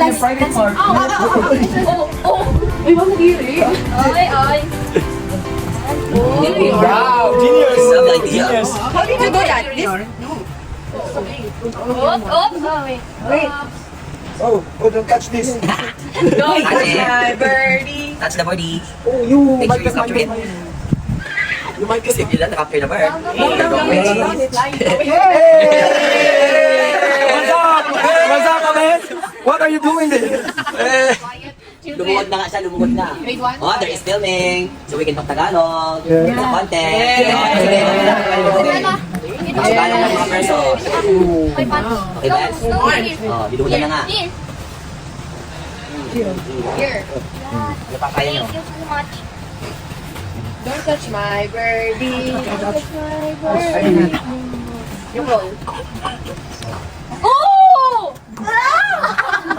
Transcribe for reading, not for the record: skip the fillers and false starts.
yung private part. Ay, wag mo giri. Ay. Wow, genius! Genius! How did you do that? Wait. Oh, don't touch this. Don't touch my birdie. Touch the body. Oh, you Make might sure you capture it. You might Kasi if you lang nakapture na ba? What's up? What's up, man? What are you doing there? Lumuhod na nga siya, lumuhod na. Oh, there is filming. So we can talk Tagalog. Yeah. Sa content. Tagalog ng mga person. Okay ba? Oh, diludan na nga. Here. Ano pa kaya nyo? Thank you so much. Don't touch my birdie. Oh!